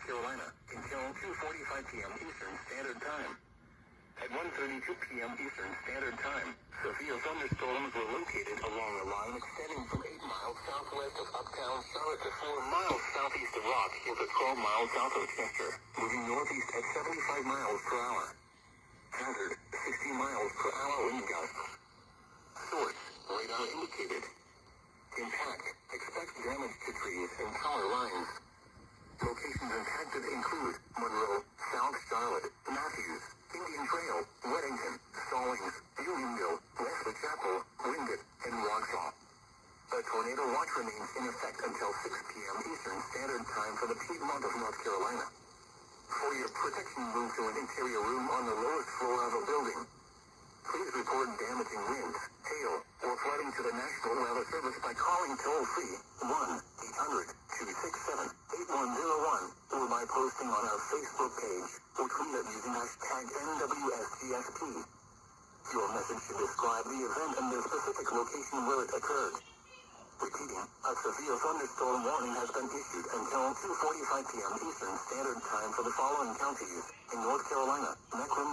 Carolina, until 2:45 p.m. Eastern Standard Time. At 1:32 p.m. Eastern Standard Time, severe thunderstorms were located along a line extending from 8 miles southwest of uptown Charlotte to 4 miles southeast of Rock Hill to 12 miles south of Chester, moving northeast at 75 miles per hour. Hazard, 60 miles per hour wind gusts. Source, radar indicated. Impact, expect damage to trees and power lines. Locations impacted include Monroe, South Charlotte, Matthews, Indian Trail, Weddington, Stallings, Unionville, Wesley Chapel, Wingate, and Wausau. A tornado watch remains in effect until 6 p.m. Eastern Standard Time for the Piedmont of North Carolina. For your protection, move to an interior room on the lowest floor of a building. Please report damaging winds, hail, or flooding to the National Weather Service by calling toll-free 1-800-267-8101 or by posting on our Facebook page or tweet it using hashtag NWSGSP. Your message should describe the event and the specific location where it occurred. Repeating, a severe thunderstorm warning has been issued until 2:45 p.m. Eastern Standard Time for the following counties in North Carolina: Mecklenburg,